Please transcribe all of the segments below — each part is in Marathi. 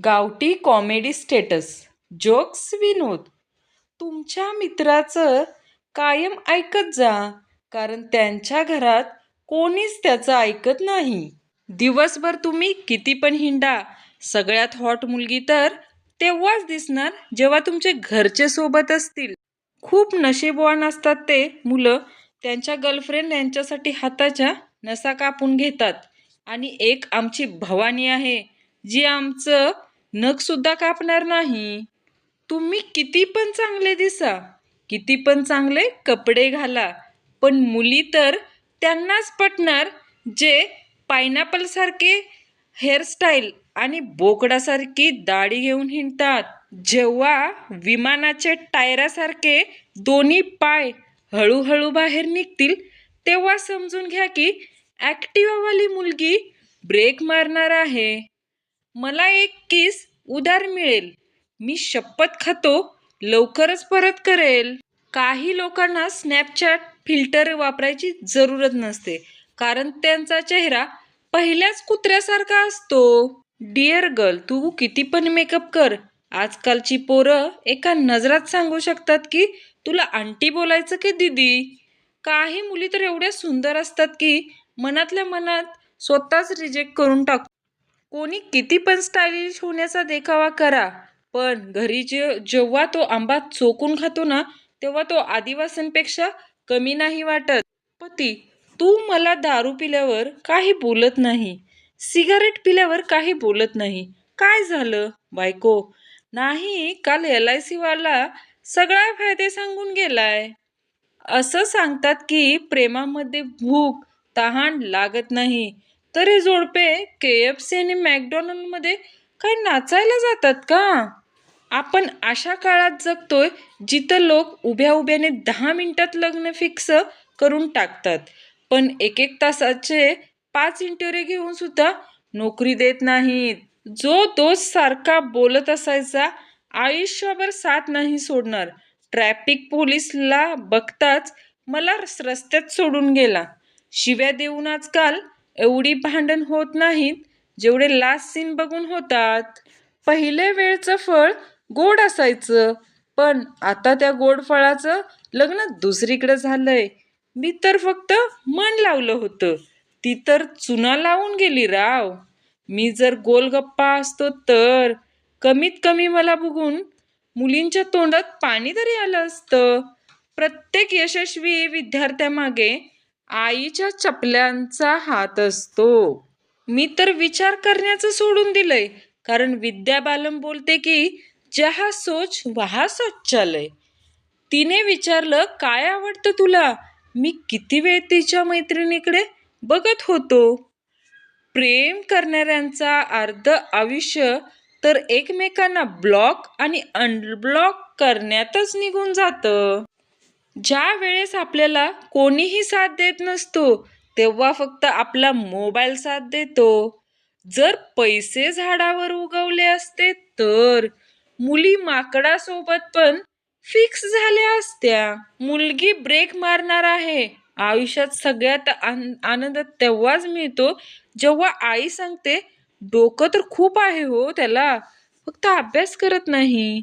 गावठी कॉमेडी स्टेटस, जोक्स विनोद. तुमच्या मित्राचं कायम ऐकत जा, कारण त्यांच्या घरात कोणीच त्याचं ऐकत नाही. दिवसभर तुम्ही किती पण हिंडा, सगळ्यात हॉट मुलगी तर तेव्हाच दिसणार जेव्हा तुमचे घरचे सोबत असतील. खूप नशीबवान असतात ते मुलं, त्यांच्या गर्लफ्रेंड यांच्यासाठी हाताच्या नसा कापून घेतात. आणि एक आमची भवानी आहे, जी आमचं नख सुद्धा कापणार नाही. तुम्ही किती पण चांगले दिसा, किती पण चांगले कपडे घाला, पण मुली तर त्यांनाच पटणार जे पायनॅपल सारखे हेअरस्टाईल आणि बोकडासारखी दाढी घेऊन हिंडतात. जेव्हा विमानाचे टायरासारखे दोन्ही पाय हळूहळू बाहेर निघतील, तेव्हा समजून घ्या की ॲक्टिवावाली मुलगी ब्रेक मारणार आहे. मला एक किस उधार मिळेल, मी शपथ खातो लवकरच परत करेल. काही लोकांना स्नॅपचॅट फिल्टर वापरायची जरूरत नसते, कारण त्यांचा चेहरा पहिल्याच कुत्र्यासारखा असतो. डिअर गर्ल, तू किती पण मेकअप कर, आजकालची पोरं एका नजरात सांगू शकतात की तुला आंटी बोलायचं की दीदी. काही मुली तर एवढ्या सुंदर असतात की मनातल्या मनात स्वतःच रिजेक्ट करून टाकतो. कोणी किती पण स्टायलिश होण्याचा देखावा करा, पण घरी जेव्हा तो आंबा चोकून खातो ना, तेव्हा तो आदिवासींपेक्षा कमी नाही वाटत. पती, तू मला दारू पिल्यावर काही बोलत नाही, सिगारेट पिल्यावर काही बोलत नाही, काय झालं? बायको, नाही, काल LIC वाला सगळा फायदे सांगून गेलाय. असं सांगतात की प्रेमामध्ये भूक तहान लागत नाही, तर हे जोडपे KFC आणि मॅकडॉनल्डमध्ये काय नाचायला जातात का? आपण अशा काळात जगतोय जिथं लोक उभ्या उभ्याने 10 मिनिटात लग्न फिक्स करून टाकतात, पण एक एक तासाचे 5 इंटरव्ह्यू घेऊन सुद्धा नोकरी देत नाहीत. जो दोस्त सारखा बोलत असायचा आयुष्यभर साथ नाही सोडणार. ट्रॅफिक पोलिसला बघताच मला रस्त्यात सोडून गेला. शिव्या देऊन आजकाल एवढी भांडण होत नाहीत जेवढे लास्ट सीन बघून होतात. पहिले वेळचं फळ गोड असायचं, पण आता त्या गोड फळाचं लग्न दुसरीकडे झालंय. मी तर फक्त मन लावलं होतं, ती तर चुना लावून गेली राव. मी जर गोलगप्पा असतो तर कमीत कमी मला बघून मुलींच्या तोंडात पाणी तरी आलं असतं. प्रत्येक यशस्वी विद्यार्थ्यामागे आईच्या चपल्यांचा हात असतो. मी तर विचार करण्याचं सोडून दिलंय, कारण विद्या बालम बोलते की जहा सोच वहा सोच चालय. तिने विचारलं, काय आवडतं तुला? मी किती वेळ तिच्या मैत्रिणीकडे बघत होतो. प्रेम करणाऱ्यांचा अर्ध आयुष्य तर एकमेकांना ब्लॉक आणि अनब्लॉक करण्यातच निघून जातं. ज्या वेळेस आपल्याला कोणीही साथ देत नसतो, तेव्हा फक्त आपला मोबाईल साथ देतो. जर पैसे झाडावर उगवले असते तर मुली माकडासोबत पण फिक्स झाल्या असत्या. मुलगी ब्रेक मारणार आहे. आयुष्यात सगळ्यात आनंद तेव्हाच मिळतो जेव्हा आई सांगते, डोकं तर खूप आहे हो त्याला, फक्त अभ्यास करत नाही.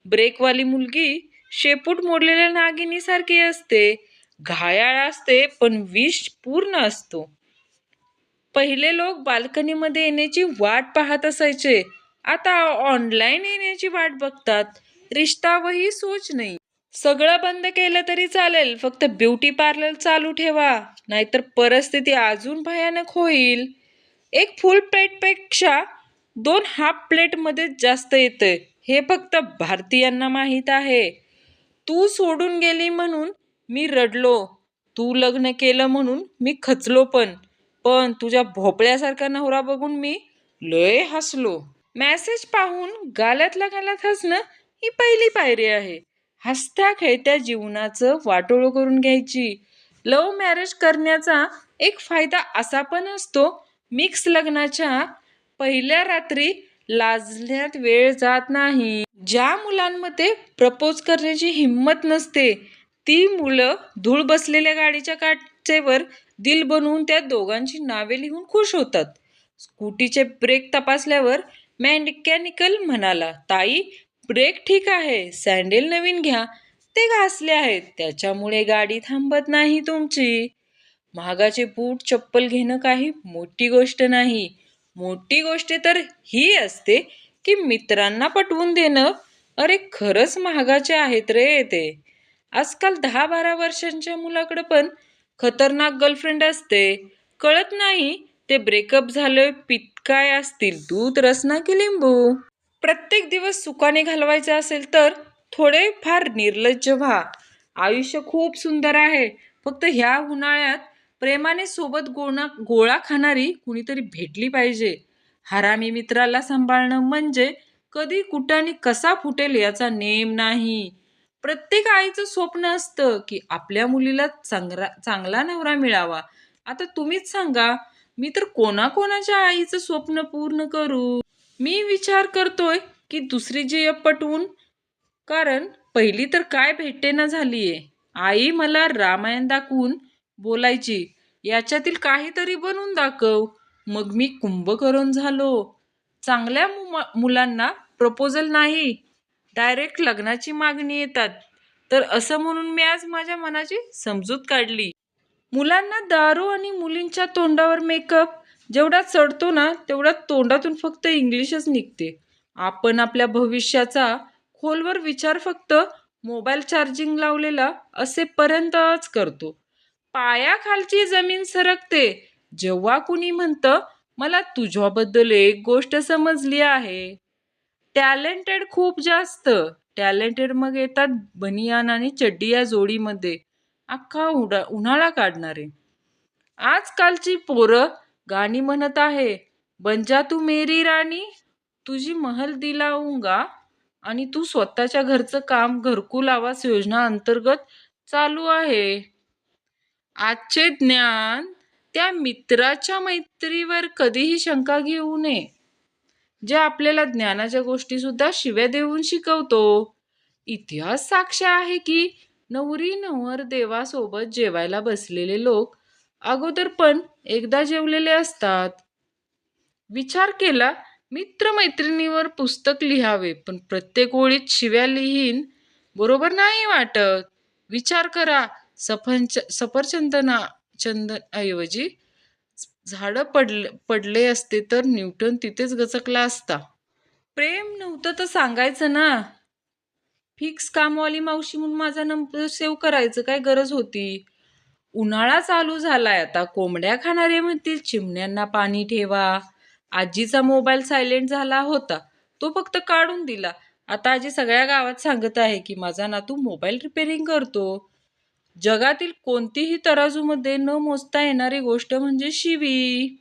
ब्रेकवाली मुलगी शेपूट मोडलेल्या नागिनीसारखी असते, घायाळ असते पण विष पूर्ण असतो. पहिले लोक बाल्कनीमध्ये येण्याची वाट पाहत असायचे, आता ऑनलाईन येण्याची वाट बघतात. रिश्ता वही सोच नाही. सगळं बंद केलं तरी चालेल, फक्त ब्युटी पार्लर चालू ठेवा, नाहीतर परिस्थिती अजून भयानक होईल. एक फुल प्लेटपेक्षा 2 हाफ प्लेटमध्ये जास्त येतंय, हे फक्त भारतीयांना माहीत आहे. तू सोडून गेली म्हणून मी रडलो, तू लग्न केलं म्हणून मी खचलो, पण तुझ्या भोपळ्यासारखा नवरा बघून मी लय हसलो. मेसेज पाहून गालातल्या गालात हसणं ही पहिली पायरी आहे. हसत्या खेळत्या जीवनाचं वाटोळं करून घ्यायची. लव्ह मॅरेज करण्याचा एक फायदा असा पण असतो, मिक्स लग्नाच्या पहिल्या रात्री लाजण्यात वेळ जात नाही. ज्या मुलांमध्ये प्रपोज करण्याची हिंमत नसते, ती मुलं धूळ बसलेल्या गाडीच्या काचेवर दिल बनवून त्या दोघांची नावे लिहून खुश होतात. स्कूटीचे ब्रेक तपासल्यावर मेकॅनिकल म्हणाला, ताई ब्रेक ठीक आहे, सँडेल नवीन घ्या. ते घासले आहेत, त्याच्यामुळे गाडी थांबत नाही तुमची. महागाचे बूट चप्पल घेणं काही मोठी गोष्ट नाही. मोठी गोष्ट तर ही असते की मित्रांना पटवून देणं, अरे खरंच महागाचे आहेत रे ते. आजकाल 10-12 वर्षांच्या मुलाकडे पण खतरनाक गर्लफ्रेंड असते. कळत नाही ते ब्रेकअप झालं पित काय असतील, दूध रसना की लिंबू. प्रत्येक दिवस सुखाने घालवायचा असेल तर थोडे फार निर्लज्ज व्हा. आयुष्य खूप सुंदर आहे. फक्त ह्या उन्हाळ्यात प्रेमाने सोबत गोळा खाणारी कुणीतरी भेटली पाहिजे. हरामी मित्राला सांभाळणं म्हणजे कधी कुठं कसा फुटेल याचा नेम नाही. प्रत्येक आईचं स्वप्न असतं की आपल्या मुलीला चांगला नवरा मिळावा. आता तुम्हीच सांगा, मी तर कोणाकोणाच्या आईचं स्वप्न पूर्ण करू. मी विचार करतोय की दुसरी जी पटवून, कारण पहिली तर काय भेटेना झालीये. आई मला रामायण दाखवून बोलायची, याच्यातील काहीतरी बनवून दाखव. मग मी कुंभकर्ण झालो. चांगल्या मुलांना प्रपोजल नाही, डायरेक्ट लग्नाची मागणी येतात. तर असं म्हणून मी आज माझ्या मनाची समजूत काढली. मुलांना दारू आणि मुलींच्या तोंडावर मेकअप जेवढा चढतो ना, तेवढा तोंडातून फक्त इंग्लिशच निघते. आपण आपल्या भविष्याचा खोलवर विचार फक्त मोबाईल चार्जिंग लावलेला असेपर्यंतच करतो. पायाखालची जमीन सरकते जेव्हा कुणी म्हणतं, मला तुझ्याबद्दल एक गोष्ट समजली आहे. टॅलेंटेड खूप जास्त टॅलेंटेड मग येतात बनियान आणि चड्डी या जोडीमध्ये अख्खा उन्हाळा काढणारे. आजकालची पोरं गाणी म्हणत आहे, बनजा तू मेरी राणी, तुझी महल दिलाऊंगा, आणि तू स्वतःच्या घरचं काम घरकुल आवास योजना अंतर्गत चालू आहे. आजचे ज्ञान त्या मित्राच्या मैत्रीवर कधीही शंका घेऊ नये, जे आपल्याला ज्ञानाच्या गोष्टी सुद्धा शिव्या देऊन शिकवतो. इतिहास साक्ष आहे की नवरी नवर देवासोबत जेवायला बसलेले लोक अगोदर पण एकदा जेवलेले असतात. विचार केला, मित्रमैत्रिणीवर पुस्तक लिहावे पण प्रत्येक ओळीत शिव्या लिहीन बरोबर नाही वाटत. विचार करा, सफरचंदना ऐवजी झाडं पडले असते तर न्यूटन तिथेच गचकला असता. प्रेम नव्हतं तर सांगायचं ना. फिक्स कामवाली मावशी म्हणून माझा नंबर सेव्ह करायचं काय गरज होती. उन्हाळा चालू झालाय आता, कोंबड्या खाणारे म्हणतील चिमण्यांना पाणी ठेवा. आजीचा मोबाईल सायलेंट झाला होता, तो फक्त काढून दिला. आता आजी सगळ्या गावात सांगत आहे की माझा नातू मोबाईल रिपेअरिंग करतो. जगातील कोणतीही तराजूमध्ये न मोजता येणारी गोष्ट म्हणजे शिवी.